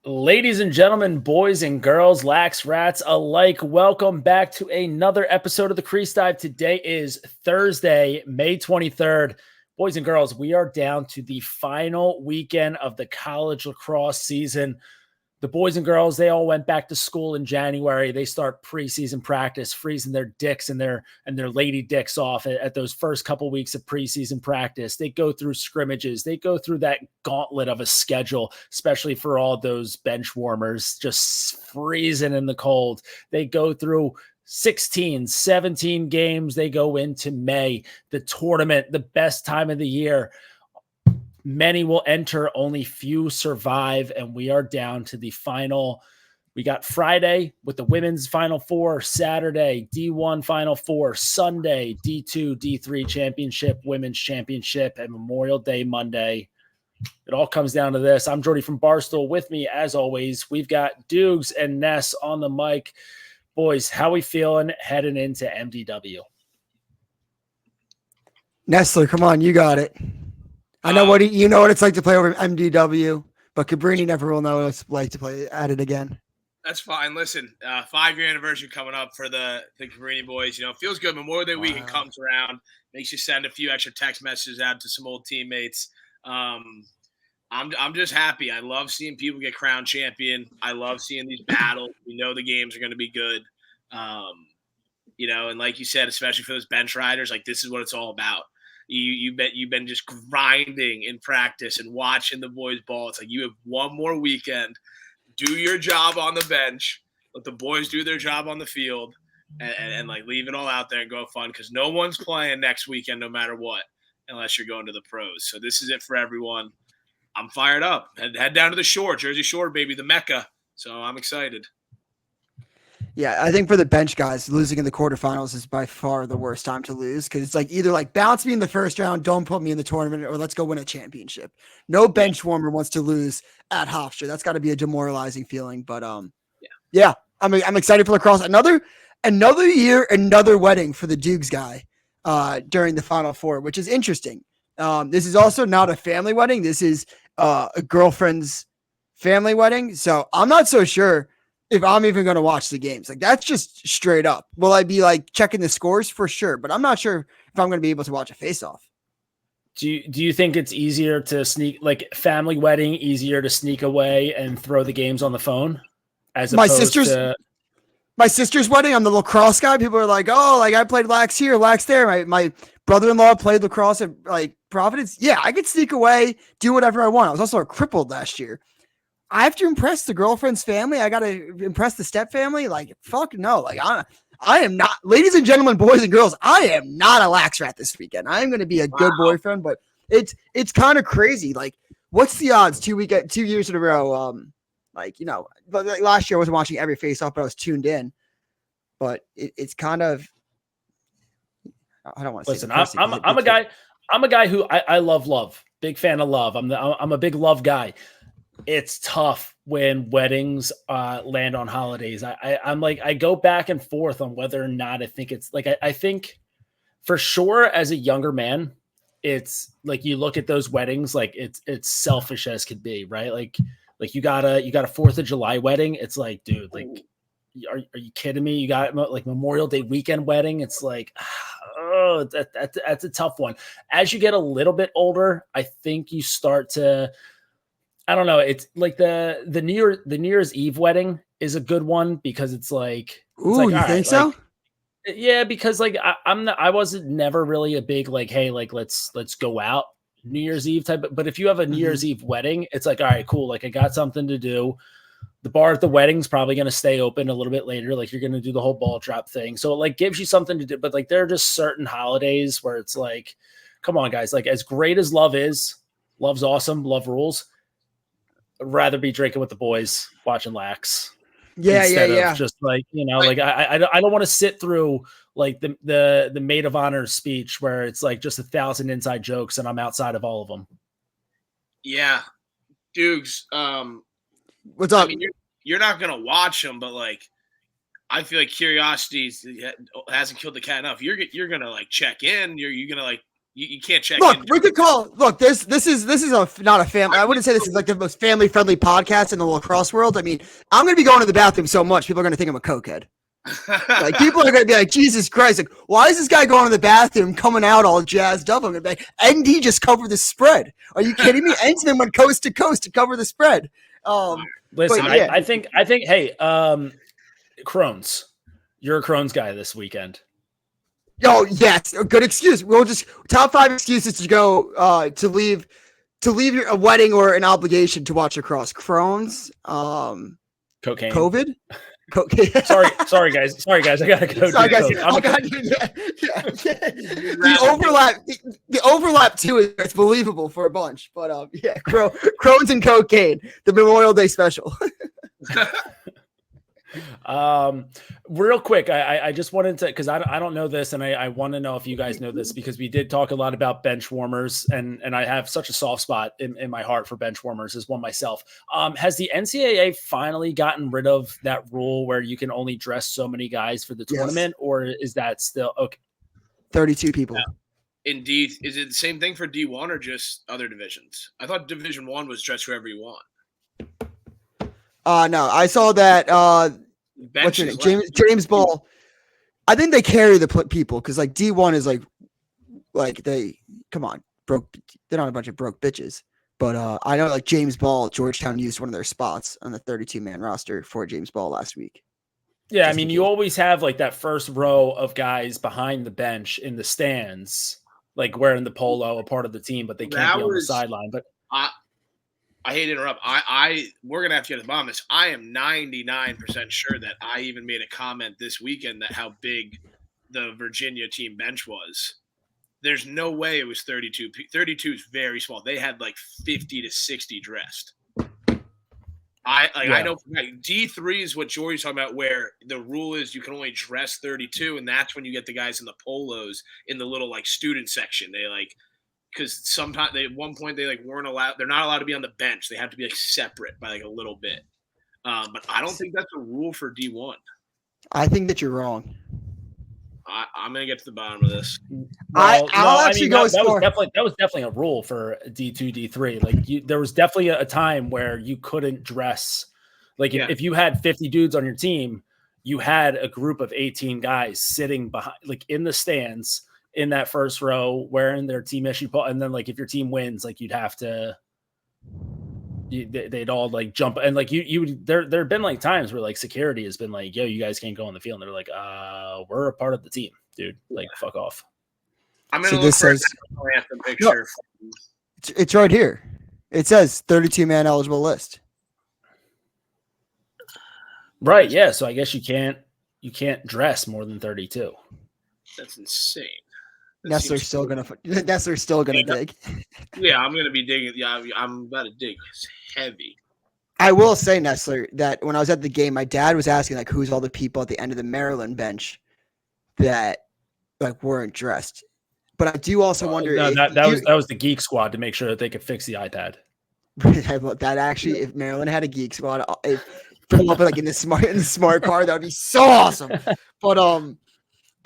Ladies and gentlemen, boys and girls, lax rats alike, welcome back to another episode of the Crease Dive. Today is Thursday, May 23rd. Boys and girls, we are down to the final weekend of the college lacrosse season. The boys and girls, they all went back to school in January. They start preseason practice, freezing their dicks and their lady dicks off at those first couple weeks of preseason practice. They go through scrimmages. They go through that gauntlet of a schedule, especially for all those bench warmers just freezing in the cold. They go through 16, 17 games. They go into May, the tournament, the best time of the year. Many will enter, only few survive, and we are down to the final. We got Friday with the women's Final Four, Saturday, D1 Final Four, Sunday, D2, D3 Championship, Women's Championship, and Memorial Day Monday. It all comes down to this. I'm Jordy from Barstool. With me, as always, we've got Dukes and Ness on the mic. Boys, how we feeling heading into MDW? Nestler, come on, you got it. I know what it's like to play over MDW, but Cabrini never will know what it's like to play at it again. That's fine. Listen, 5-year anniversary coming up for the Cabrini boys. You know, it feels good. Memorial Day weekend comes around, makes you send a few extra text messages out to some old teammates. I'm just happy. I love seeing people get crowned champion. I love seeing these battles. We know the games are going to be good. And like you said, especially for those bench riders, like this is what it's all about. You've been just grinding in practice and watching the boys ball. It's like you have one more weekend. Do your job on the bench. Let the boys do their job on the field, and like leave it all out there and go fun because no one's playing next weekend, no matter what, unless you're going to the pros. So this is it for everyone. I'm fired up. Head down to the shore, Jersey Shore, baby, the Mecca. So I'm excited. Yeah, I think for the bench guys, losing in the quarterfinals is by far the worst time to lose because it's like either like bounce me in the first round, don't put me in the tournament, or let's go win a championship. No bench warmer wants to lose at Hofstra. That's got to be a demoralizing feeling. But yeah, I'm excited for lacrosse. Another year, another wedding for the Dukes guy during the Final Four, which is interesting. This is also not a family wedding. This is a girlfriend's family wedding. So I'm not so sure if I'm even going to watch the games. Like that's just straight up. Will I be like checking the scores for sure? But I'm not sure if I'm going to be able to watch a face-off. Do you think it's easier to sneak, like family wedding, easier to sneak away and throw the games on the phone as my opposed to my sister's wedding? I'm the lacrosse guy. People are like, oh, like I played lax here, lax there. My brother-in-law played lacrosse at like Providence. Yeah, I could sneak away, do whatever I want. I was also crippled last year. I have to impress the girlfriend's family. I got to impress the step family. Like, fuck no. Like, I am not, ladies and gentlemen, boys and girls, I am not a lax rat this weekend. I am going to be a good boyfriend, but it's kind of crazy. Like, what's the odds 2 years in a row? But like last year I wasn't watching every face off, but I was tuned in. But it's kind of, I don't want to listen. I'm a guy who I love. Big fan of love. I'm a big love guy. It's tough when weddings land on holidays. I'm like, I go back and forth on whether or not I think it's like, I think for sure as a younger man, it's like, you look at those weddings, like it's selfish as could be, right? Like you got a 4th of July wedding. It's like, dude, like, are you kidding me? You got like Memorial Day weekend wedding. It's like, oh, that's a tough one. As you get a little bit older, I think you start to, I don't know. It's like the New Year's Eve wedding is a good one because it's like, you think so? Yeah, because like I wasn't never really a big like, hey, like let's go out New Year's Eve type. But if you have a New Year's Eve wedding, it's like, all right, cool. Like I got something to do. The bar at the wedding's probably going to stay open a little bit later. Like you're going to do the whole ball drop thing. So it like gives you something to do. But like there are just certain holidays where it's like, come on, guys. Like as great as love is, love's awesome. Love rules. I'd rather be drinking with the boys, watching lax. Yeah. Of just like, like I don't want to sit through like the maid of honor speech where it's like just 1,000 inside jokes and I'm outside of all of them. Yeah, Dukes. What's up? I mean, you're not gonna watch them, but like, I feel like curiosity hasn't killed the cat enough. You're gonna like check in. You're gonna like You can't check Look, in. we could call. Look, this is not a family. I wouldn't say this is like the most family friendly podcast in the lacrosse world. I mean, I'm gonna be going to the bathroom so much, people are gonna think I'm a cokehead. Like people are gonna be like, Jesus Christ, like why is this guy going to the bathroom, coming out all jazzed up? I'm gonna be like, ND just covered the spread. Are you kidding me? Ensign went coast to coast to cover the spread. Listen, yeah. I think, hey, Crohn's, you're a Crohn's guy this weekend. Oh yes, a good excuse. We'll just top 5 excuses to go to leave a wedding or an obligation to watch lacrosse. Crohn's, Cocaine, COVID. sorry guys. I gotta go. Sorry guys. The overlap too is it's believable for a bunch, but Crohn's and cocaine, the Memorial Day special. Real quick, I just wanted to, because I don't know this, and I want to know if you guys know this, because we did talk a lot about bench warmers, and I have such a soft spot in my heart for bench warmers as one myself. Has the NCAA finally gotten rid of that rule where you can only dress so many guys for the tournament, or is that still okay? 32 people. Yeah. Indeed. Is it the same thing for D1 or just other divisions? I thought Division 1 was dress whoever you want. No, I saw that. What's your name? James Ball. I think they carry the people because like D1 is like they come on broke. They're not a bunch of broke bitches. But I know like James Ball, Georgetown used one of their spots on the 32-man roster for James Ball last week. Yeah, I mean, you always have like that first row of guys behind the bench in the stands, like wearing the polo, a part of the team, but they can't be on the sideline. But I hate to interrupt. We're gonna have to get to the bottom of this. I am 99% sure that I even made a comment this weekend that how big the Virginia team bench was. There's no way it was 32. 32 is very small. They had like 50 to 60 dressed. I know D3 is what Jory's talking about, where the rule is you can only dress 32, and that's when you get the guys in the polos in the little like student section. They like. Because sometimes at one point they like weren't allowed. They're not allowed to be on the bench. They have to be like separate by like a little bit. But I don't think that's a rule for D1. I think that you're wrong. I'm gonna get to the bottom of this. That was definitely a rule for D2, D3. Like there was definitely a time where you couldn't dress. Like if you had 50 dudes on your team, you had a group of 18 guys sitting behind, like in the stands. In that first row, wearing their team issue, and then like if your team wins, like you'd have to, they'd all like jump, and like there have been like times where like security has been like, yo, you guys can't go on the field, and they're like, we're a part of the team, dude, like fuck off. I'm gonna look for the picture. It's right here. It says 32-man eligible list. Right. Yeah. So I guess you can't dress more than 32. That's insane. Nestler's still gonna dig. Yeah, I'm gonna be digging. Yeah, I'm about to dig. It's heavy. I will say, Nestler, that when I was at the game, my dad was asking like, who's all the people at the end of the Maryland bench that like weren't dressed. But I do also wonder. That was the Geek Squad to make sure that they could fix the iPad. That actually, if Maryland had a Geek Squad, put them up like in the smart car, that would be so awesome. But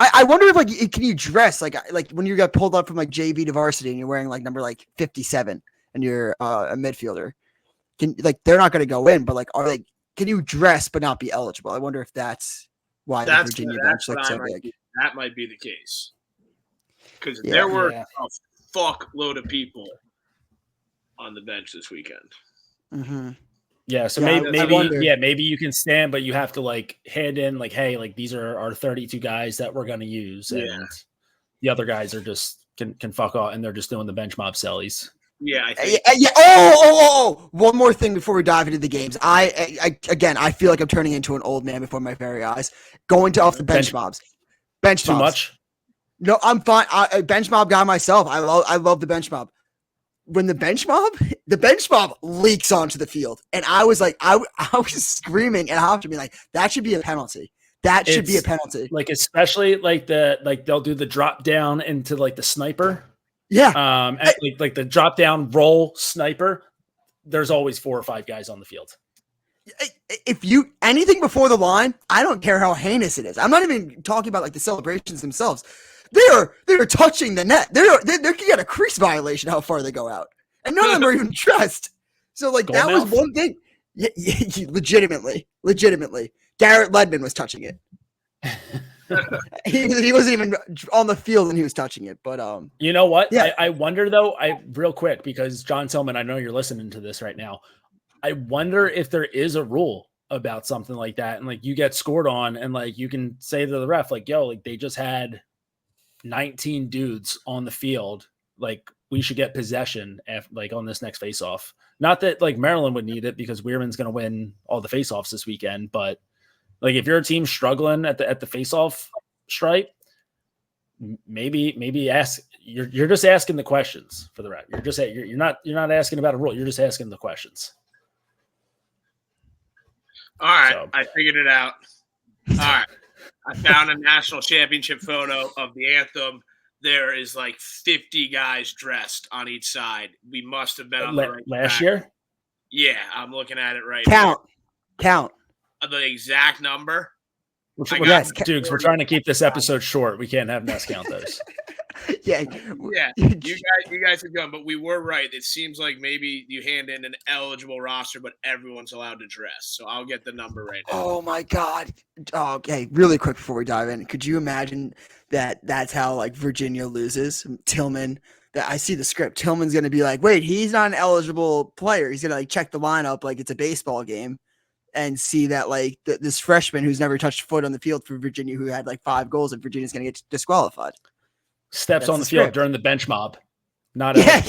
I wonder if like can you dress like when you got pulled up from like JV to varsity and you're wearing like number like 57 and you're a midfielder, they're not going to go in, but like can you dress but not be eligible? I wonder if that's why the Virginia bench looks so big. That might be the case because there were a fuckload of people on the bench this weekend. Mm-hmm. Yeah, so maybe you can stand, but you have to like hand in like, hey, like these are our 32 guys that we're gonna use, and the other guys are just can fuck off, and they're just doing the bench mob sellies. Yeah, I think. Yeah. Oh! One more thing before we dive into the games. I feel like I'm turning into an old man before my very eyes. Going off the bench mobs. Bench too mobs. Much? No, I'm fine. Bench mob guy myself. I love the bench mob. When the bench mob leaks onto the field, and I was like, I was screaming and I have to be like, that should be a penalty. That should be a penalty. Like especially like they'll do the drop down into like the sniper. Yeah. Like the drop down roll sniper. There's always 4 or 5 guys on the field. If you anything before the line, I don't care how heinous it is. I'm not even talking about like the celebrations themselves. They're touching the net. They could get a crease violation how far they go out, and none of them are even dressed. So like that was one thing. Yeah, legitimately, Garrett Ledman was touching it. he wasn't even on the field and he was touching it. But you know what? Yeah. I wonder though. Real quick, because John Tillman, I know you're listening to this right now. I wonder if there is a rule about something like that, and like you get scored on, and like you can say to the ref, like, "Yo, like they just had 19 dudes on the field. Like we should get possession like on this next faceoff." Not that like Maryland would need it because Weirman's going to win all the faceoffs this weekend, but like if you're a team struggling at the faceoff stripe, maybe ask. You're just asking the questions for the ref. You're not asking about a rule. You're just asking the questions. All right, so. I figured it out. All right, I found a national championship photo of the anthem. There is like 50 guys dressed on each side. We must have been on the right last track. year. Yeah, I'm looking at it right now. Count. The exact number. Dukes, we're trying to keep this episode short. We can't have Ness count those. Yeah. You guys have gone, but we were right. It seems like maybe you hand in an eligible roster, but everyone's allowed to dress. So I'll get the number right now. Oh my God. Okay, really quick before we dive in, could you imagine that's how like Virginia loses? Tillman. That I see the script. Tillman's gonna be like, wait, he's not an eligible player. He's gonna like check the lineup like it's a baseball game. And see that like this freshman who's never touched foot on the field for Virginia, who had like 5 goals, and Virginia's going to get disqualified. Steps on the field during the bench mob. Not yeah.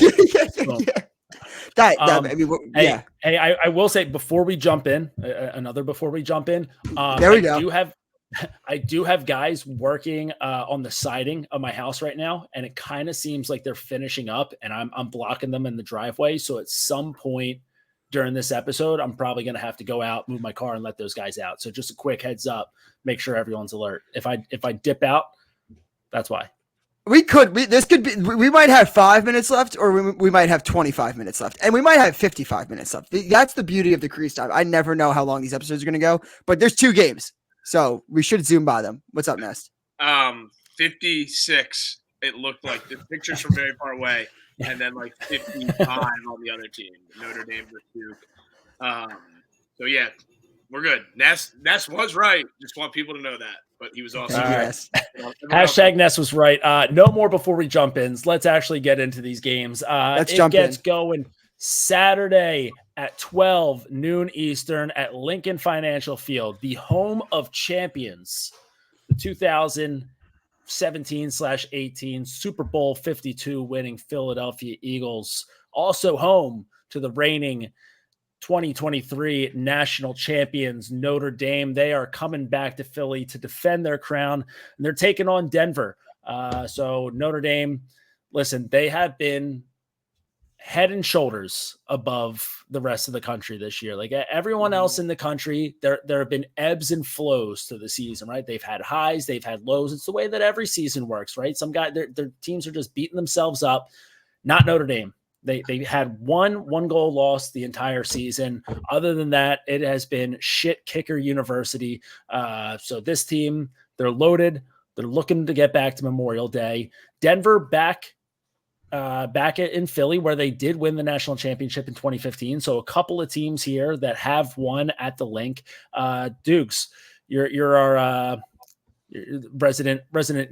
I will say before we jump in, before we jump in, there we go. I do have guys working on the siding of my house right now, and it kind of seems like they're finishing up, and I'm blocking them in the driveway. So at some point during this episode, I'm probably going to have to go out, move my car, and let those guys out. So just a quick heads up, make sure everyone's alert. If I dip out, that's why. We might have 5 minutes left, or we might have 25 minutes left, and we might have 55 minutes left. That's the beauty of the Crease Dive. I never know how long these episodes are going to go, but there's 2 games, so we should zoom by them. What's up, Nest? 56. It looked like the pictures from very far away. And then like 55 on the other team, Notre Dame versus Duke. So yeah, we're good. Ness was right. Just want people to know that. But he was also yes. Hashtag Ness was right. No more before we jump in. Let's actually get into these games. It gets going Saturday at 12 noon Eastern at Lincoln Financial Field, the home of champions, the 2017/18 Super Bowl 52 winning Philadelphia Eagles, also home to the reigning 2023 national champions Notre Dame. They are coming back to Philly to defend their crown, and they're taking on Denver. So Notre Dame, listen, they have been head and shoulders above the rest of the country this year. Like everyone else in the country, there have been ebbs and flows to the season, right? They've had highs, they've had lows. It's the way that every season works, right? Some guys, their teams are just beating themselves up. Not Notre Dame. They had one goal loss the entire season. Other than that, it has been shit kicker university. So this team, they're loaded. They're looking to get back to Memorial Day. Denver back in Philly, where they did win the national championship in 2015. So a couple of teams here that have won at the link. Dukes, you're our resident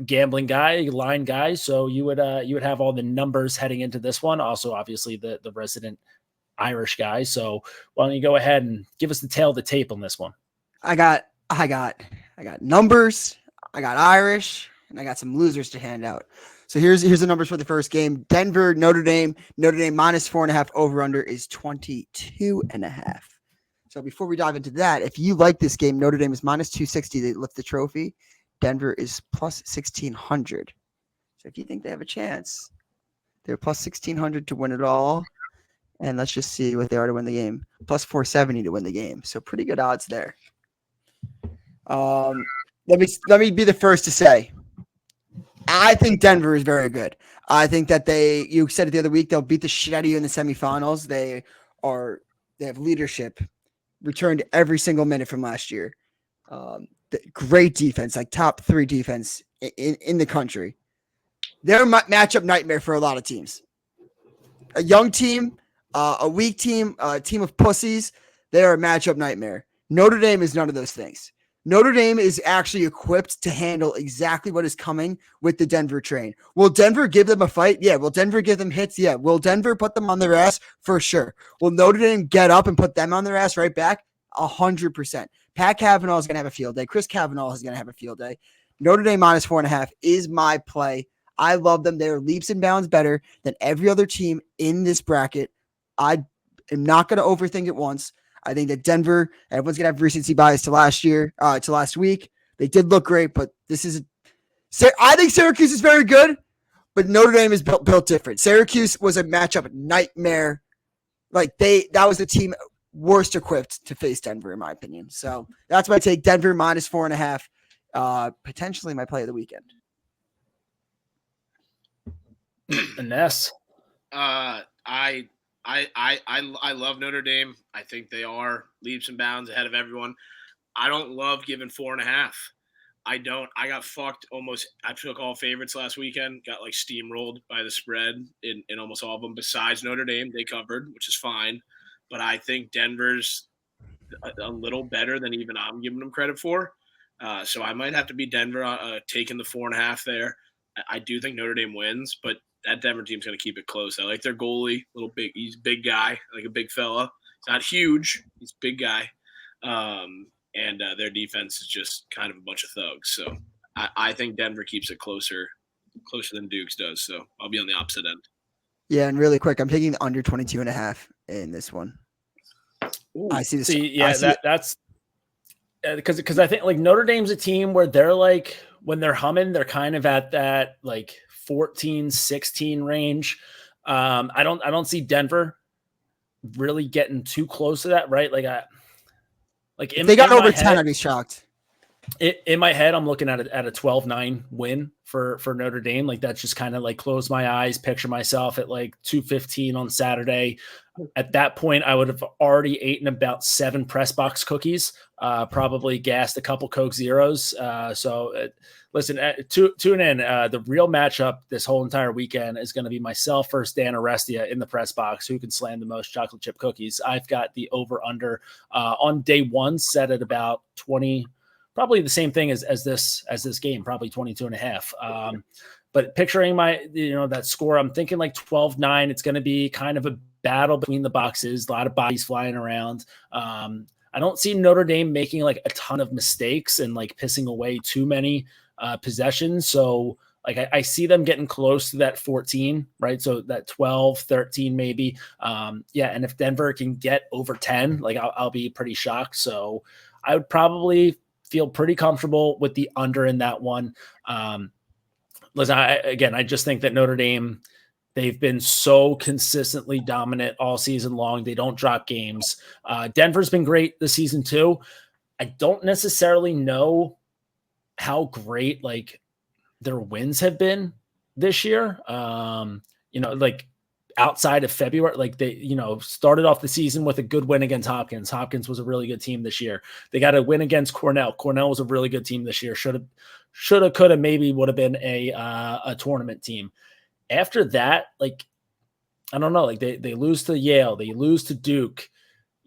gambling guy, line guy. So you would have all the numbers heading into this one. Also, obviously the resident Irish guy. So why don't you go ahead and give us the tail of the tape on this one? I got numbers. I got Irish, and I got some losers to hand out. So here's the numbers for the first game. Denver, Notre Dame minus 4.5, over under is 22.5. So before we dive into that, if you like this game, Notre Dame is minus 260. They lift the trophy. Denver is plus 1,600. So if you think they have a chance, they're plus 1,600 to win it all. And let's just see what they are to win the game. Plus 470 to win the game. So pretty good odds there. Let me be the first to say, I think Denver is very good. I think that you said it the other week, they'll beat the shit out of you in the semifinals. They have leadership, returned every single minute from last year. Great defense, like top 3 defense in the country. they're a matchup nightmare for a lot of teams. A young team, a weak team, a team of pussies, they're a matchup nightmare. Notre Dame is none of those things. Notre Dame is actually equipped to handle exactly what is coming with the Denver train. Will Denver give them a fight? Yeah. Will Denver give them hits? Yeah. Will Denver put them on their ass? For sure. Will Notre Dame get up and put them on their ass right back? 100%. Pat Cavanaugh is going to have a field day. Chris Cavanaugh is going to have a field day. Notre Dame minus 4.5 is my play. I love them. They are leaps and bounds better than every other team in this bracket. I am not going to overthink it once. I think that Denver, everyone's going to have recency bias to last week. They did look great, but I think Syracuse is very good, but Notre Dame is built different. Syracuse was a matchup nightmare. That was the team worst equipped to face Denver, in my opinion. So that's my take. Denver minus 4.5, potentially my play of the weekend. Ness. I love Notre Dame. I think they are leaps and bounds ahead of everyone. I don't love giving 4.5. I don't. I got fucked almost. I took all favorites last weekend. Got steamrolled by the spread in almost all of them. Besides Notre Dame, they covered, which is fine. But I think Denver's a little better than even I'm giving them credit for. So I might have to be Denver taking the 4.5 there. I do think Notre Dame wins, but that Denver team's going to keep it close. I like their goalie, he's a big guy, like a big fella. He's not huge, he's a big guy. And their defense is just kind of a bunch of thugs. So I think Denver keeps it closer than Duke's does. So I'll be on the opposite end. Yeah, and really quick, I'm taking the under 22.5 in this one. Ooh, I see this. That's because I think Notre Dame's a team where they're when they're humming, they're kind of at that 14-16 range. I don't see Denver really getting too close to that, right? If they got over 10, I'd be shocked. In my head, I'm looking at a 12-9 win for Notre Dame. That's just kind of close my eyes, picture myself at 2:15 on Saturday. At that point, I would have already eaten about 7 press box cookies, probably gassed a couple Coke Zeros. Listen, tune in. The real matchup this whole entire weekend is going to be myself versus Dan Arestia in the press box. Who can slam the most chocolate chip cookies? I've got the over/under on day one set at about 20. Probably the same thing as this game, probably 22.5. But picturing that score, I'm thinking 12-9. It's going to be kind of a battle between the boxes, a lot of bodies flying around. I don't see Notre Dame making a ton of mistakes and pissing away too many possessions. So I see them getting close to that 14, right? So that 12, 13 maybe. And if Denver can get over 10, I'll be pretty shocked. So I would probably feel pretty comfortable with the under in that one. Listen, I just think that Notre Dame, they've been so consistently dominant all season long. They don't drop games. Denver's been great this season too. I don't necessarily know how great their wins have been this year. Outside of February, they, started off the season with a good win against Hopkins. Hopkins was a really good team this year. They got a win against Cornell. Cornell was a really good team this year. Should have, could have, maybe would have been a tournament team. After that, I don't know, they lose to Yale, they lose to Duke.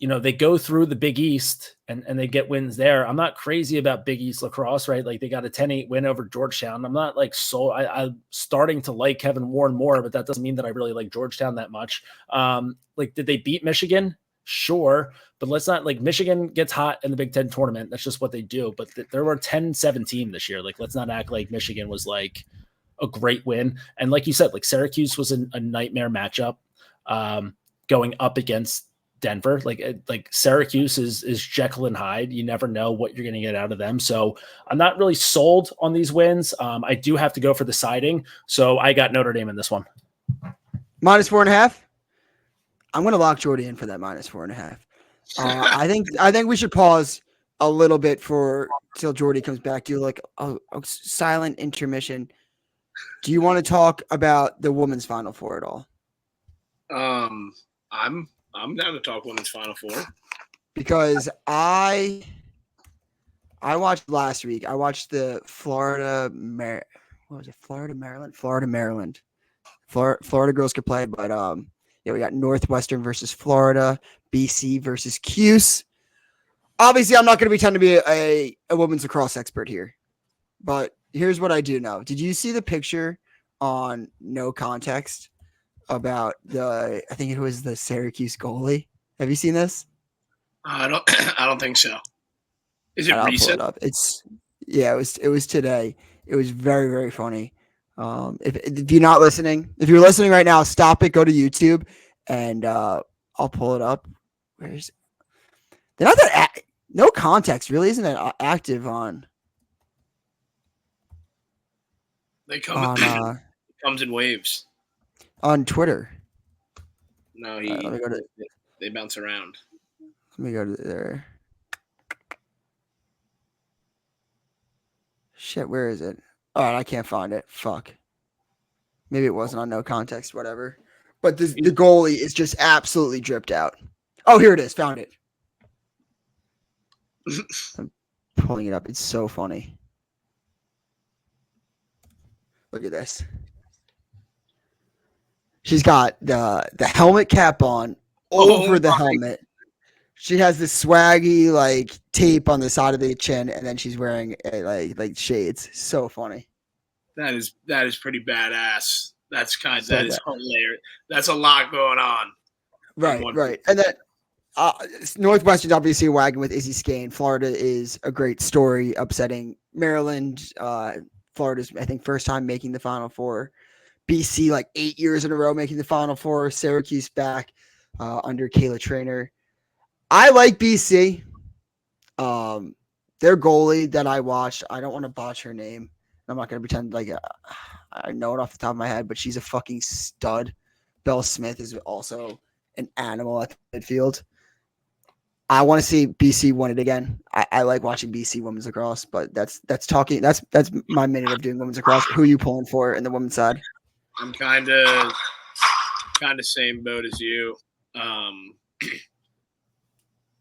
They go through the Big East and they get wins there. I'm not crazy about Big East lacrosse, right? They got a 10-8 win over Georgetown. I'm not I'm starting to like Kevin Warren more, but that doesn't mean that I really like Georgetown that much. Did they beat Michigan? Sure. But let's not Michigan gets hot in the Big Ten tournament. That's just what they do. But there were 10-17 this year. Let's not act like Michigan was a great win. And like you said, Syracuse was a nightmare matchup going up against Denver. Syracuse is Jekyll and Hyde. You never know what you're going to get out of them. So I'm not really sold on these wins. I do have to go for the siding. So I got Notre Dame in this one. Minus 4.5. I'm going to lock Jordy in for that minus 4.5. I think we should pause a little bit till Jordy comes back. Do a silent intermission. Do you want to talk about the women's Final Four at all? I'm down to talk women's Final Four. Because I watched last week. I watched the Florida what was it? Florida, Maryland. Florida girls could play, but yeah, we got Northwestern versus Florida, BC versus Cuse. Obviously, I'm not going to pretend to be a women's lacrosse expert here, but here's what I do know. Did you see the picture on No Context about I think it was the Syracuse goalie? Have you seen this? I don't think so. Is it I'll recent? pull it up. It was today. It was very, very funny. If you're not listening, if you're listening right now, stop it, go to YouTube, and I'll pull it up. Where's they're not that No Context really isn't that active on They come comes in waves. On Twitter. No, they bounce around. Let me go to there. Shit, where is it? All right, I can't find it. Fuck. Maybe it wasn't on No Context, whatever. But the goalie is just absolutely dripped out. Oh, here it is. Found it. I'm pulling it up. It's so funny. Look at this. She's got the helmet cap on over the helmet. She has this swaggy like tape on the side of the chin, and then she's wearing like shades. So funny. That is pretty badass. That is hilarious. That's a lot going on. Right. And then Northwestern's obviously a wagon with Izzy Skane. Florida is a great story, upsetting Maryland. Florida's, I think, first time making the Final Four. BC, like 8 years in a row, making the Final Four. Syracuse back under Kayla Trainer. I like BC. Their goalie that I watched, I don't want to botch her name. I'm not going to pretend like I know it off the top of my head, but she's a fucking stud. Belle Smith is also an animal at the midfield. I want to see BC win it again. I like watching BC women's lacrosse, but that's my minute of doing women's lacrosse. Who are you pulling for in the women's side? I'm kind of same boat as you.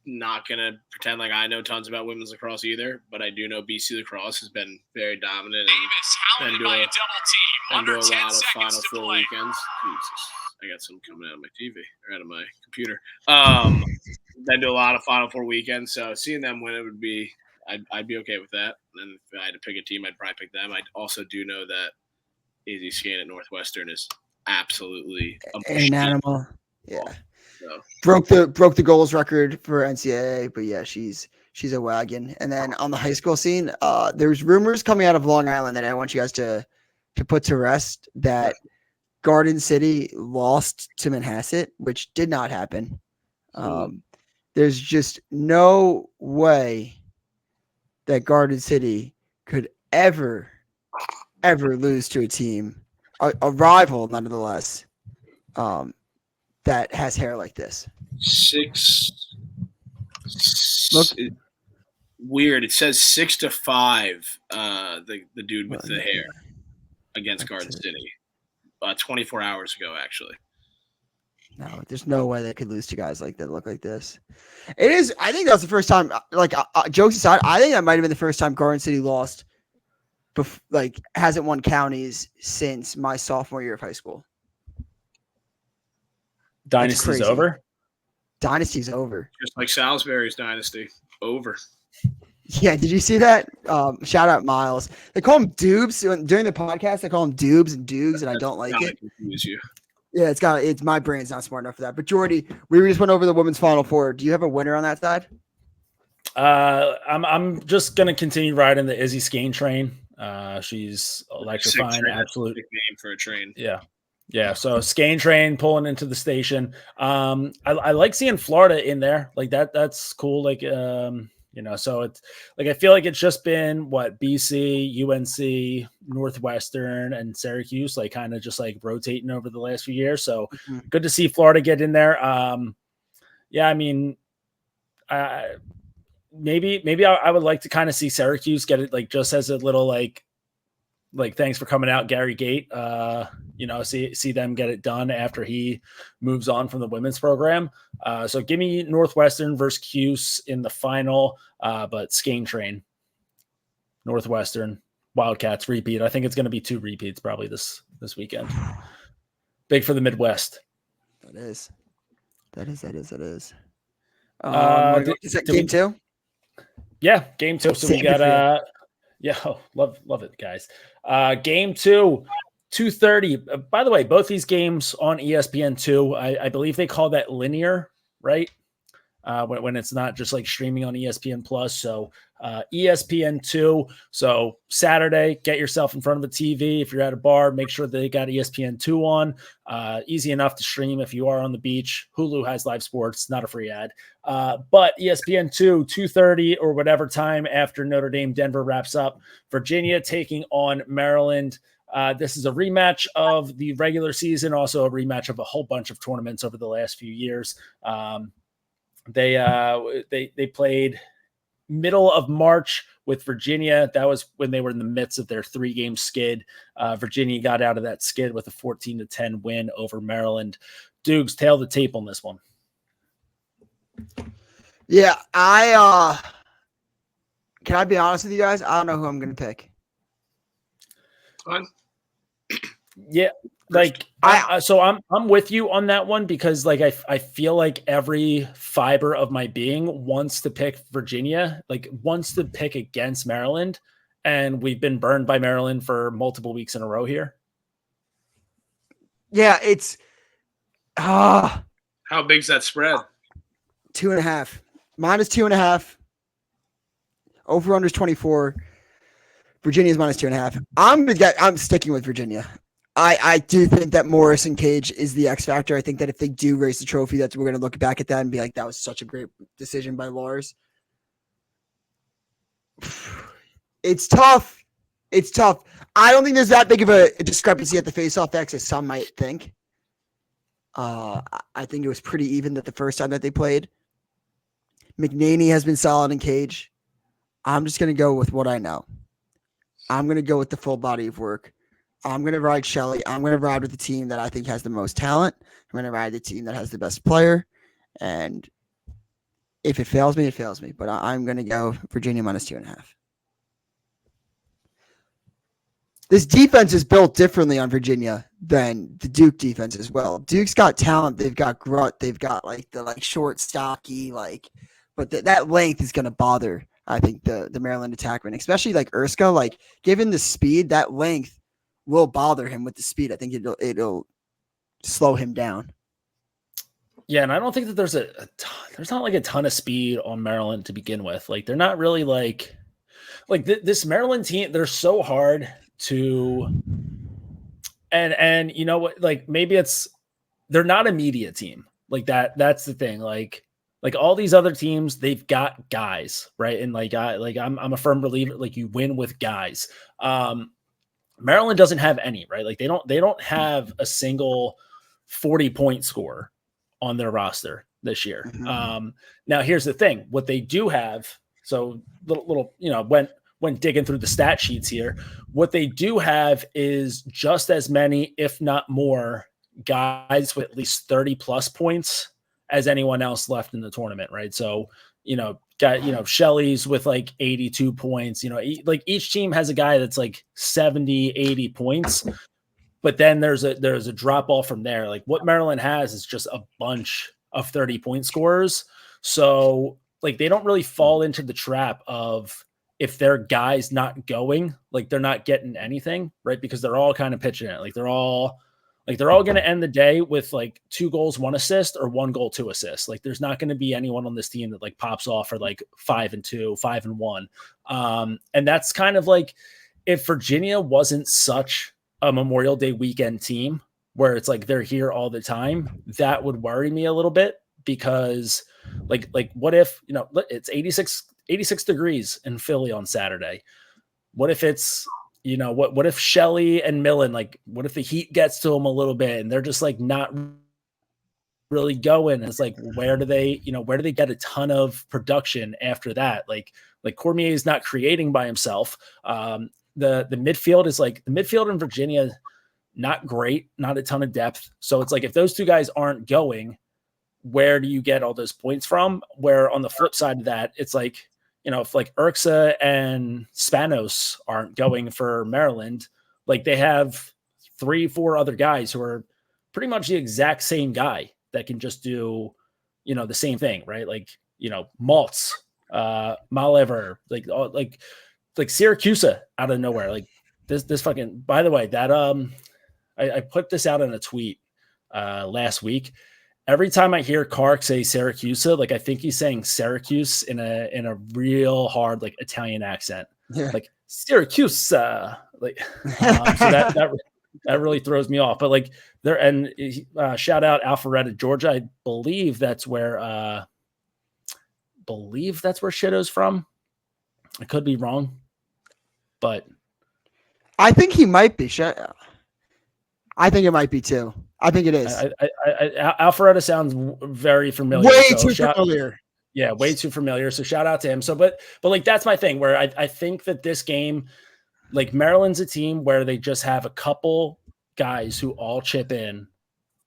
Not gonna pretend like I know tons about women's lacrosse either, but I do know BC lacrosse has been very dominant and been doing a lot of Final Four weekends. Jesus, I got some coming out of my TV or out of my computer. Been to a lot of Final Four weekends, so seeing them win it would be I'd be okay with that. And if I had to pick a team, I'd probably pick them. I also do know that Izzy Skane at Northwestern is absolutely an animal. Yeah. So. Broke the goals record for NCAA, but yeah, she's a wagon. And then on the high school scene, there's rumors coming out of Long Island that I want you guys to put to rest that Garden City lost to Manhasset, which did not happen. There's just no way that Garden City could ever lose to a team, a rival nonetheless, that has hair like this. Look, weird. It says 6-5. The dude with the hair against Garden City, 24 hours ago, actually. No, there's no way they could lose to guys like that look like this. It is. I think that was the first time. Like jokes aside, I think that might have been the first time Garden City lost. Hasn't won counties since my sophomore year of high school. Dynasty's over. Dynasty's over. Just like Salisbury's dynasty, over. Yeah, did you see that? Shout out Miles. They call him Dubes during the podcast. They call him Dubes and Dukes, and I don't like it. Confuse you. Yeah, it's my brain's not smart enough for that. But Jordy, we just went over the women's Final Four. Do you have a winner on that side? I'm just gonna continue riding the Izzy Skane train. She's electrifying. Absolute name for a train. Yeah. So Skane train pulling into the station. I like seeing Florida in there. Like that's cool. Like so it's like I feel like it's just been BC, UNC, Northwestern, and Syracuse, like kind of just like rotating over the last few years. So good to see Florida get in there. Yeah, I mean, maybe I would like to kind of see Syracuse get it like just as a little like thanks for coming out, Gary Gate. See them get it done after he moves on from the women's program. So give me Northwestern versus Cuse in the final, but Skane train, Northwestern Wildcats repeat. I think it's going to be 2 repeats probably this weekend. Big for the Midwest. That is. Is that Is game 2? Yeah, game 2. So we got love it, guys. Game 2, 2:30. By the way, both these games on ESPN2. I believe they call that linear, right? When it's not just like streaming on ESPN Plus. So ESPN2. So Saturday, get yourself in front of a TV. If you're at a bar, make sure they got ESPN2 on. Easy enough to stream if you are on the beach. Hulu has live sports, not a free ad. But ESPN2, 2:30 or whatever time after Notre Dame Denver wraps up. Virginia taking on Maryland. This is a rematch of the regular season, also a rematch of a whole bunch of tournaments over the last few years. They played middle of March with Virginia. That was when they were in the midst of their 3-game skid. Virginia got out of that skid with a 14-10 win over Maryland. Dukes, tail the tape on this one. Yeah, can I be honest with you guys? I don't know who I'm going to pick. Fine. Yeah. Like, I'm with you on that one because like, I feel like every fiber of my being wants to pick Virginia, like wants to pick against Maryland. And we've been burned by Maryland for multiple weeks in a row here. Yeah. It's, how big's that spread? 2.5. Mine is 2.5. Over under is 24. Virginia's minus 2.5. I'm sticking with Virginia. I do think that Morris and Cage is the X factor. I think that if they do raise the trophy, we're going to look back at that and be like, that was such a great decision by Lars. It's tough. I don't think there's that big of a discrepancy at the face-off X as some might think. I think it was pretty even the first time that they played. McNaney has been solid in Cage. I'm just going to go with what I know. I'm going to go with the full body of work. I'm going to ride Shelley. I'm going to ride with the team that I think has the most talent. I'm going to ride the team that has the best player. And if it fails me, it fails me. But I'm going to go Virginia minus 2.5. This defense is built differently on Virginia than the Duke defense as well. Duke's got talent. They've got grunt. They've got the short, stocky, but that length is going to bother, I think, the Maryland attackman, especially Erskine. Given the speed, that length will bother him with the speed. I think it'll slow him down. Yeah, and I don't think that there's not a ton of speed on Maryland to begin with. They're not really this Maryland team. They're so hard to, and you know what? Maybe they're not a media team like that. That's the thing. Like all these other teams, they've got guys, right? And I'm a firm believer. You win with guys. Maryland doesn't have any, right? They don't have a single 40-point score on their roster this year. Mm-hmm. Now here's the thing: what they do have. So little, when digging through the stat sheets here, what they do have is just as many, if not more, guys with at least 30+ points as anyone else left in the tournament, right? So Shelley's with 82 points, each team has a guy that's 70, 80 points, but then there's a drop off from there. What Maryland has is just a bunch of 30-point scorers. So they don't really fall into the trap of, if their guy's not going, they're not getting anything, right? Because they're all kind of pitching it. They're all going to end the day with 2 goals, 1 assist, or 1 goal, 2 assists. There's not going to be anyone on this team that pops off for 5-2, 5-1. And that's kind of if Virginia wasn't such a Memorial Day weekend team where it's they're here all the time, that would worry me a little bit, because what if, it's 86 degrees in Philly on Saturday? What if it's, what if Shelley and Millen, what if the heat gets to them a little bit and they're just not really going? It's where do they get a ton of production after that? Cormier is not creating by himself. The midfield is the midfield in Virginia, not great, not a ton of depth. So it's if those 2 guys aren't going, where do you get all those points from? Where on the flip side of that, it's if like Urxa and Spanos aren't going for Maryland, like they have 3-4 other guys who are pretty much the exact same guy that can just do, the same thing, right? Like, Maltz, Malever, like Syracuse out of nowhere. Like this fucking, by the way, that, I put this out in a tweet last week. Every time I hear Kark say Syracuse, like I think he's saying Syracuse in a real hard like Italian accent, like Syracuse. So that really throws me off. But like there, and shout out Alpharetta, Georgia. I believe that's where Shitto's from. I could be wrong, but I think he might be. I think it might be too. I think it is. Alpharetta sounds very familiar. Way too familiar. Yeah, way too familiar. So shout out to him. So, but like that's my thing. Where I think that this game, like Maryland's a team where they just have a couple guys who all chip in,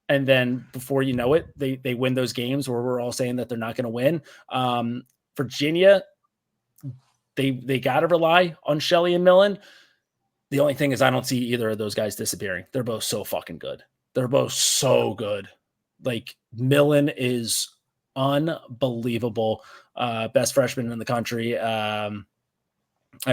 and then before you know it, they win those games where we're all saying that they're not going to win. Virginia, they got to rely on Shelley and Millen. The only thing is I don't see either of those guys disappearing. They're both so fucking good. They're both so good. Like Millen is unbelievable. Best freshman in the country. I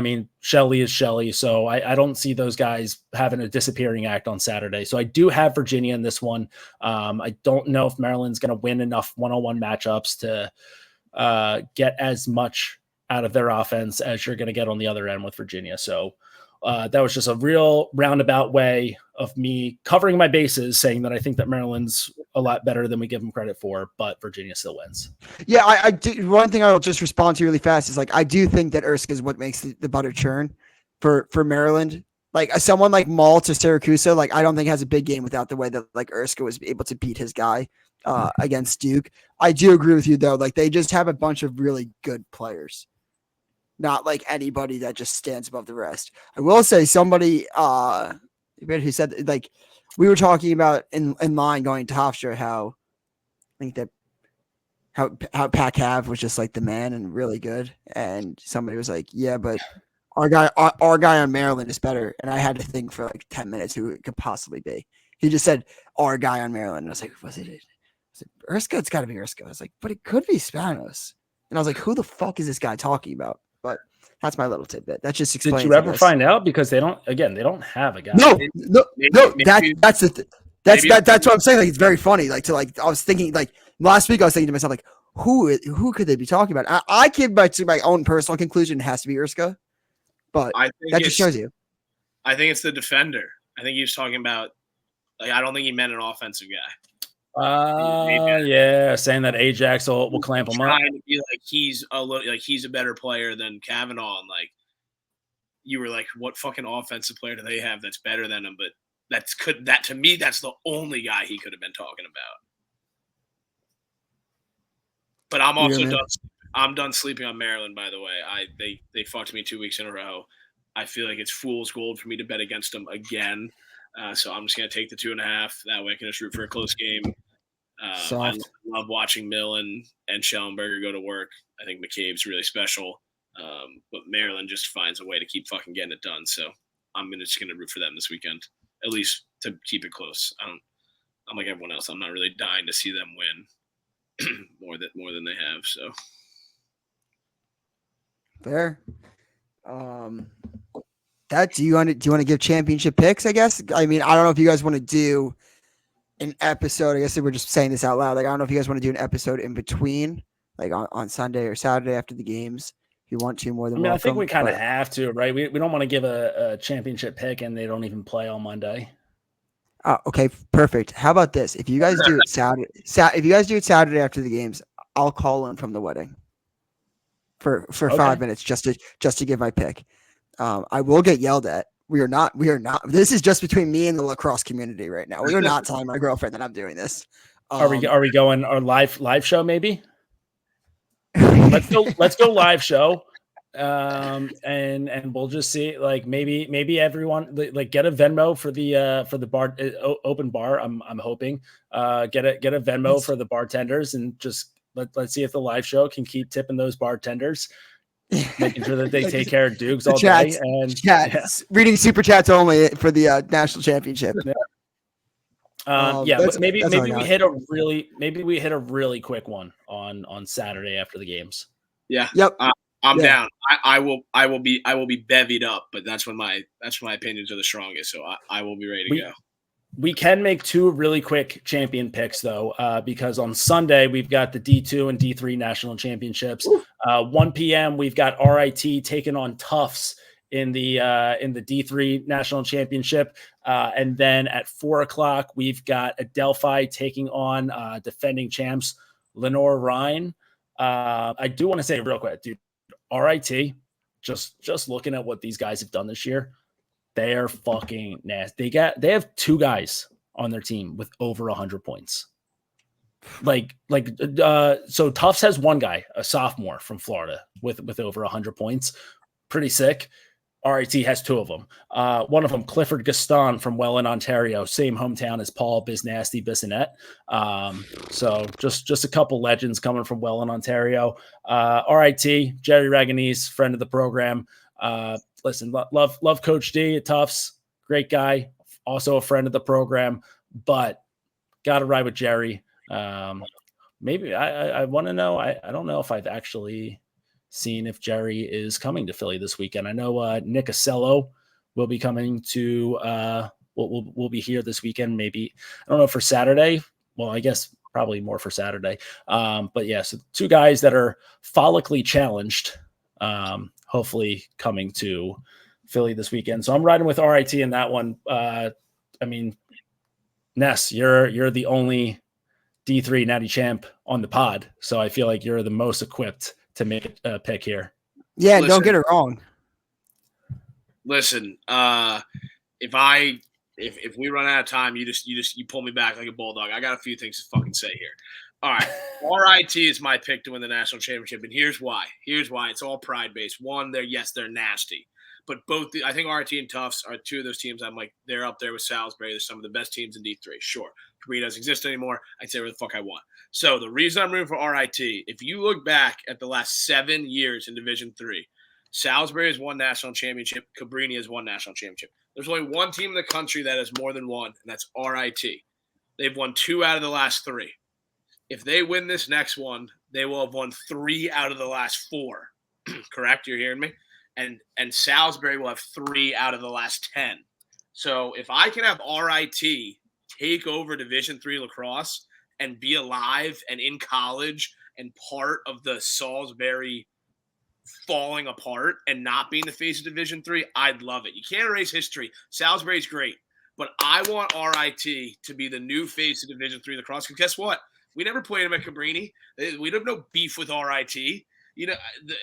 mean, Shelley is Shelley. So I don't see those guys having a disappearing act on Saturday. So I do have Virginia in this one. I don't know if Maryland's going to win enough one-on-one matchups to get as much out of their offense as you're going to get on the other end with Virginia. So that was just a real roundabout way of me covering my bases, saying that I think that Maryland's a lot better than we give them credit for, but Virginia still wins. Yeah, I do. One thing I'll just respond to really fast is like I do think that Urska is what makes the butter churn for Maryland. Like someone like Maltz or Syracuse, like I don't think has a big game without the way that like Urska was able to beat his guy against Duke. I do agree with you though. Like they just have a bunch of really good players. Not like anybody that just stands above the rest. I will say somebody who said like we were talking about in line going to Hofstra how I think that how Pat Cav was just like the man and really good. And somebody was like, yeah, but our guy on Maryland is better. And I had to think for like 10 minutes who it could possibly be. He just said our guy on Maryland. And I was like, was it Urska? It's gotta be Urska. I was like, but it could be Spanos. And I was like, who the fuck is this guy talking about? But that's my little tidbit. That just explains. Did you ever find out? Because they don't have a guy. No. That's what I'm saying. Like it's very funny. Like to like I was thinking like last week I was thinking to myself like who could they be talking about? I came back to my own personal conclusion. It has to be Urska, but that just shows you. I think it's the defender. I think he was talking about like I don't think he meant an offensive guy. Yeah, saying that Ajax will clamp him up. Trying to be like he's a better player than Kavanaugh, and like you were like, what fucking offensive player do they have that's better than him? But that to me, that's the only guy he could have been talking about. But I'm also done. I'm done sleeping on Maryland. By the way, they fucked me 2 weeks in a row. I feel like it's fool's gold for me to bet against them again. So I'm just going to take the 2.5. That way I can just root for a close game. I love watching Millen and Schellenberger go to work. I think McCabe's really special. But Maryland just finds a way to keep fucking getting it done. So I'm just going to root for them this weekend, at least to keep it close. I'm like everyone else. I'm not really dying to see them win more than they have. So fair. Do you want to give championship picks? I guess. I mean, I don't know if you guys want to do an episode. I guess we're just saying this out loud. Like, I don't know if you guys want to do an episode in between, like on Sunday or Saturday after the games. If you want to, more than welcome. I think we kind of have to, right? We don't want to give a championship pick and they don't even play on Monday. Okay, perfect. How about this? If you guys do it Saturday, if you guys do it Saturday after the games, I'll call in from the wedding for 5 minutes just to give my pick. I will get yelled at. We are not. This is just between me and the lacrosse community right now. We are not telling my girlfriend that I'm doing this. Are we going our live show? Maybe. Let's go live show. And we'll just see. Like maybe everyone like get a Venmo for the bar open bar. I'm hoping. Get a Venmo for the bartenders and just let's see if the live show can keep tipping those bartenders. making sure that they take care of Dukes all chats, day. And reading super chats only for the national championship. But maybe we hit a really quick one on Saturday after the games. Yeah. Yep. I'm down. I will be bevied up, but that's when my opinions are the strongest. So I will be ready to go. We can make two really quick champion picks though, because on Sunday we've got the D2 and D3 national championships. 1 p.m. we've got RIT taking on Tufts in the D3 national championship, and then at 4:00 we've got Adelphi taking on defending champs Lenore Rhine. I do want to say real quick, dude, RIT, just looking at what these guys have done this year, they are fucking nasty. They have two guys on their team with over 100 points. So Tufts has one guy, a sophomore from Florida, with over 100 points. Pretty sick. RIT has two of them. One of them, Clifford Gaston from Welland, Ontario, same hometown as Paul Biznasty Bissonette. So just a couple legends coming from Welland, Ontario. RIT, Jerry Raganese, friend of the program. Listen, love Coach D at Tufts. Great guy. Also a friend of the program, but got to ride with Jerry. Maybe I want to know. I don't know if I've actually seen if Jerry is coming to Philly this weekend. I know Nick Acello will be coming to we'll be here this weekend. Maybe I don't know for Saturday. Well, I guess probably more for Saturday. But yeah, so two guys that are follically challenged. Hopefully coming to Philly this weekend. So I'm riding with RIT in that one. I mean, Ness, you're the only D3 natty champ on the pod. So I feel like you're the most equipped to make a pick here. Yeah, listen, don't get it wrong. Listen, if we run out of time, you pull me back like a bulldog. I got a few things to fucking say here. All right, RIT is my pick to win the national championship, and here's why. It's all pride based. One, they're nasty, but I think RIT and Tufts are two of those teams. I'm like, they're up there with Salisbury. They're some of the best teams in D3. Sure, Cabrini doesn't exist anymore. I can say whatever the fuck I want. So the reason I'm rooting for RIT, if you look back at the last 7 years in Division III, Salisbury has won national championship. Cabrini has won national championship. There's only one team in the country that has more than one, and that's RIT. They've won 2 out of the last 3. If they win this next one, they will have won 3 out of the last 4. Correct? You're hearing me? And Salisbury will have 3 out of the last 10. So if I can have RIT take over Division III lacrosse and be alive and in college and part of the Salisbury falling apart and not being the face of Division III, I'd love it. You can't erase history. Salisbury's great, but I want RIT to be the new face of Division III lacrosse. Because guess what? We never played them at Cabrini. We have no beef with RIT. You know,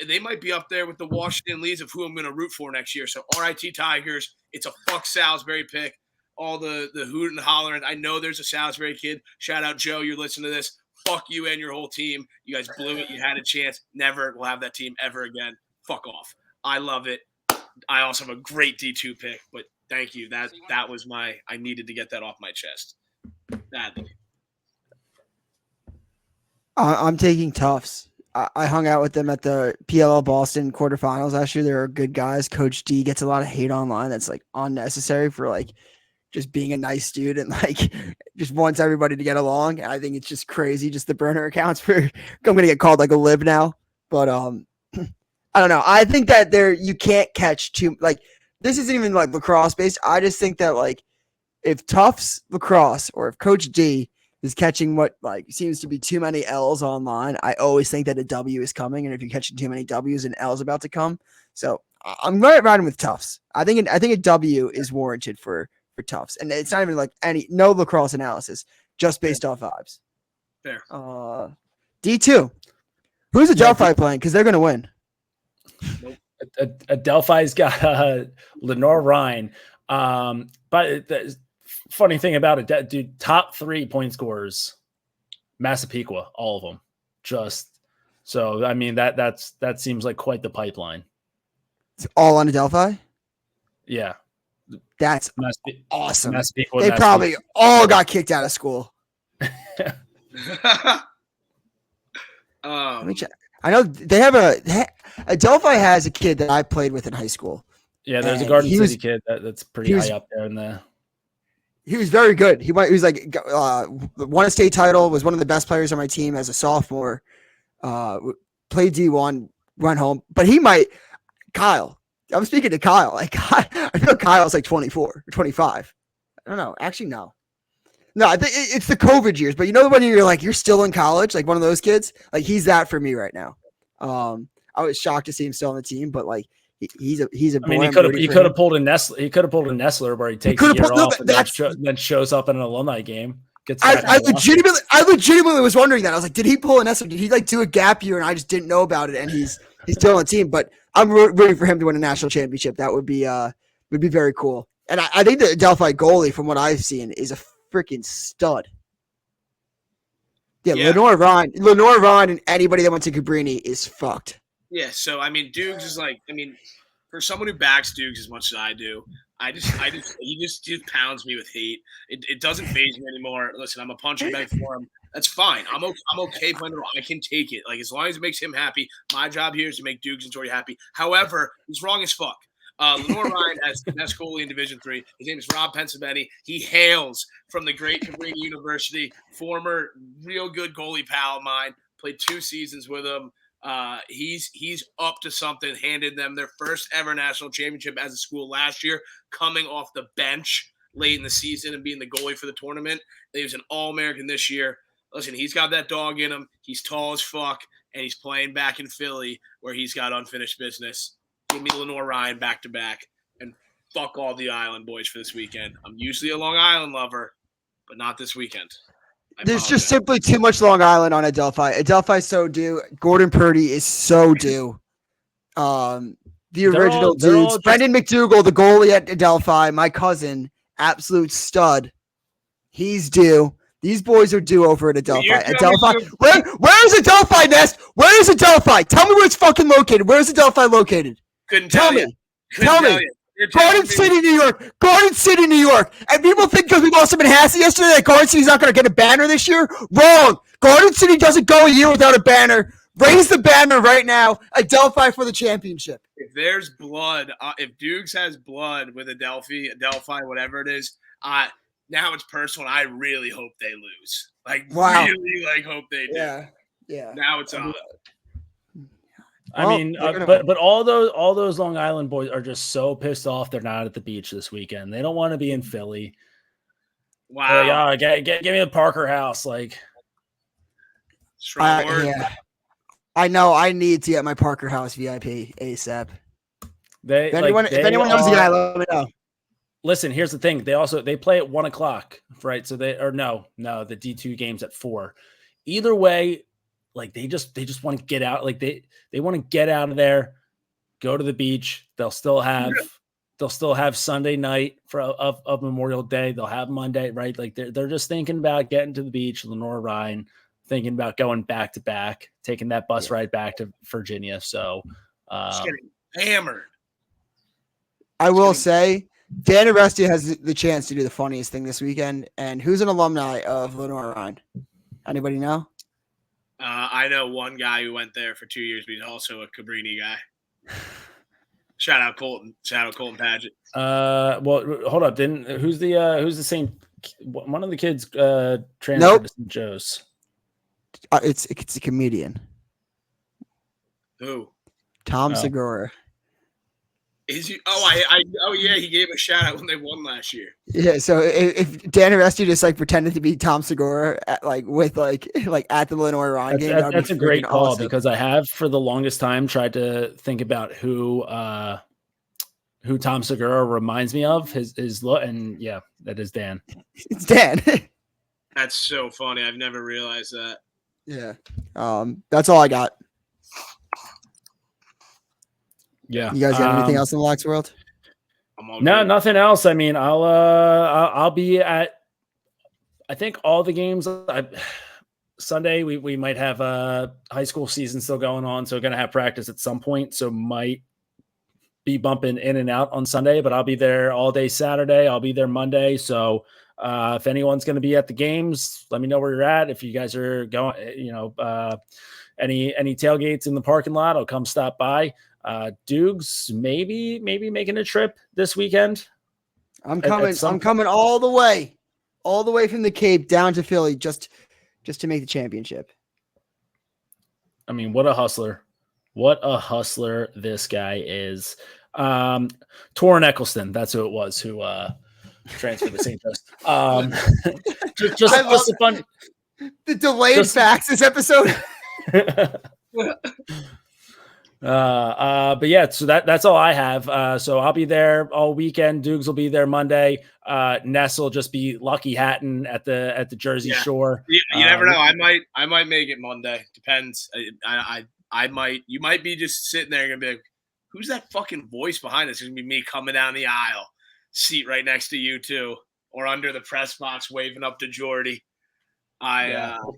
they might be up there with the Washington Lees of who I'm going to root for next year. So RIT Tigers, it's a fuck Salisbury pick. All the hoot and hollering. I know there's a Salisbury kid. Shout out, Joe. You're listening to this. Fuck you and your whole team. You guys blew it. You had a chance. Never will have that team ever again. Fuck off. I love it. I also have a great D2 pick, but thank you. That was I needed to get that off my chest. Badly. I'm taking Tufts. I hung out with them at the PLL Boston quarterfinals last year. They're good guys. Coach D gets a lot of hate online. That's like unnecessary for like just being a nice dude and like just wants everybody to get along. I think it's just crazy. Just the burner accounts for I'm gonna get called like a lib now. But I don't know. I think that you can't catch too like this isn't even like lacrosse based. I just think that like if Tufts lacrosse or if Coach D is catching what like seems to be too many L's online, I always think that a W is coming. And if you're catching too many W's, an L is about to come. So I'm riding with Tufts. I think a W is warranted for Tufts. And it's not even like no lacrosse analysis, just based off vibes. Fair. D2. Who's Adelphi playing? Because they're going to win. Adelphi's got Lenore Rhine. But the funny thing about it, dude, top 3 point scorers, Massapequa, all of them. Just so, I mean, that seems like quite the pipeline. It's all on Adelphi? Yeah. That's awesome. Massapequa, they probably all got kicked out of school. Let me check. I know Adelphi has a kid that I played with in high school. Yeah, there's a And Garden City kid that's pretty high up there in the. He was very good. He was like won a state title, was one of the best players on my team as a sophomore. Played D1, went home, but he might. Kyle, I'm speaking to Kyle. Like I feel Kyle's like 24 or 25. I don't know. Actually, no. I think it's the COVID years. But you know when you're like you're still in college, like one of those kids. Like he's that for me right now. I was shocked to see him still on the team, but like he's a. I mean, he could have pulled a Nestler. He could have pulled a Nestler where he takes a year off and then shows up in an alumni game. I legitimately was wondering that. I was like, did he pull a Nestler? Did he like do a gap year and I just didn't know about it? And he's still on the team, but I'm rooting for him to win a national championship. That would be very cool. And I think the Delphi goalie, from what I've seen, is a freaking stud. Yeah. Lenore Ryan and anybody that went to Cabrini is fucked. Yeah, so I mean, Dukes is like, for someone who backs Dukes as much as I do, he just pounds me with hate. It doesn't faze me anymore. Listen, I'm a punching bag for him. That's fine. I'm okay playing the role. I can take it. Like as long as it makes him happy. My job here is to make Dukes and Tori happy. However, he's wrong as fuck. Lenore Ryan has the best goalie in Division III. His name is Rob Pensabeni. He hails from the great Cabrini University. Former real good goalie pal of mine. Played 2 seasons with him. He's up to something. Handed them their first ever national championship as a school last year, coming off the bench late in the season and being the goalie for the tournament. He was an All-American this year. Listen, he's got that dog in him. He's tall as fuck, and he's playing back in Philly where he's got unfinished business. Give me Lenore Ryan back to back, and fuck all the Island boys for this weekend. I'm usually a Long Island lover, but not this weekend. There's just simply too much Long Island on Adelphi. Adelphi's so due. Gordon Purdy is so due. The original dudes. Brendan McDougall, the goalie at Adelphi, my cousin, absolute stud. He's due. These boys are due over at Adelphi. Where is Adelphi, Nest? Where is Adelphi? Tell me where it's fucking located. Where is Adelphi located? Couldn't tell me. Garden City, New York. Garden City, New York. And people think because we lost him in Hassie yesterday that Garden City's not going to get a banner this year. Wrong. Garden City doesn't go a year without a banner. Raise the banner right now. Adelphi for the championship. If there's blood, if Dukes has blood with Adelphi, whatever it is, now it's personal. I really hope they lose. Really hope they do. Yeah. Now it's on. But all those Long Island boys are just so pissed off they're not at the beach this weekend. They don't want to be in Philly. Wow. Like, give me the Parker House. Like, strong word. Yeah. I know. I need to get my Parker House VIP ASAP. If anyone knows the guy, let me know. Listen, here's the thing. They play at 1:00, right? So the D2 game's at 4. Either way, like they just want to get out. Like they want to get out of there, go to the beach. They'll still have Sunday night of Memorial Day. They'll have Monday, right? Like they're just thinking about getting to the beach. Lenore Ryan thinking about going back to back, taking that bus ride back to Virginia. So just getting hammered. I will say, Dan Aresti has the chance to do the funniest thing this weekend. And who's an alumni of Lenore Ryan? Anybody know? I know one guy who went there for 2 years, but he's also a Cabrini guy. Shout out Colton Padgett. Well, hold up. Who's the same? One of the kids transferred to St. Joe's. It's a comedian. Who? Tom Segura. Is he? Oh, yeah, he gave a shout out when they won last year. Yeah, so if Dan Aresti just like pretended to be Tom Segura at at the Lenore Ryan game, that's a great call awesome. Because I have for the longest time tried to think about who Tom Segura reminds me of his look, and yeah, that is Dan. It's Dan. That's so funny. I've never realized that. Yeah. That's all I got. Yeah. You guys got anything else in the Locks world? No, nothing else. I mean, I'll be at, I think all the games. Sunday we might have a high school season still going on, so we're gonna have practice at some point. So might be bumping in and out on Sunday, but I'll be there all day Saturday. I'll be there Monday. So if anyone's going to be at the games, let me know where you're at. If you guys are going, any tailgates in the parking lot, I'll come stop by. Dukes, maybe making a trip this weekend. I'm coming all the way from the Cape down to Philly just to make the championship. I mean, what a hustler. What a hustler this guy is. Torrin Eccleston, that's who it was who transferred to St. Just a fun. The delayed faxes episode. But yeah, so that's all I have. So I'll be there all weekend. Dukes will be there Monday. Ness will just be Lucky Hatton at the Jersey Shore. You never know. I might make it Monday. Depends. I might. You might be just sitting there and gonna be like, "Who's that fucking voice behind us?" It's gonna be me coming down the aisle, seat right next to you two, or under the press box waving up to Jordy. Well,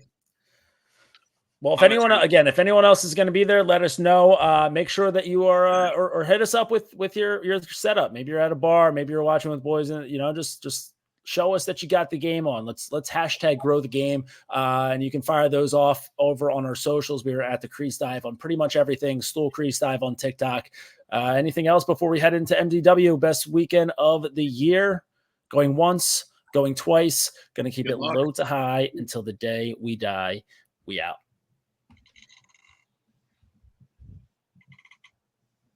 if anyone else is going to be there, let us know. Make sure that you are, or hit us up with your setup. Maybe you're at a bar, maybe you're watching with boys, and just show us that you got the game on. Let's hashtag grow the game, and you can fire those off over on our socials. We are at the Crease Dive on pretty much everything. Stool Crease Dive on TikTok. Anything else before we head into MDW? Best weekend of the year. Going once, going twice. Going to keep it low to high until the day we die. We out.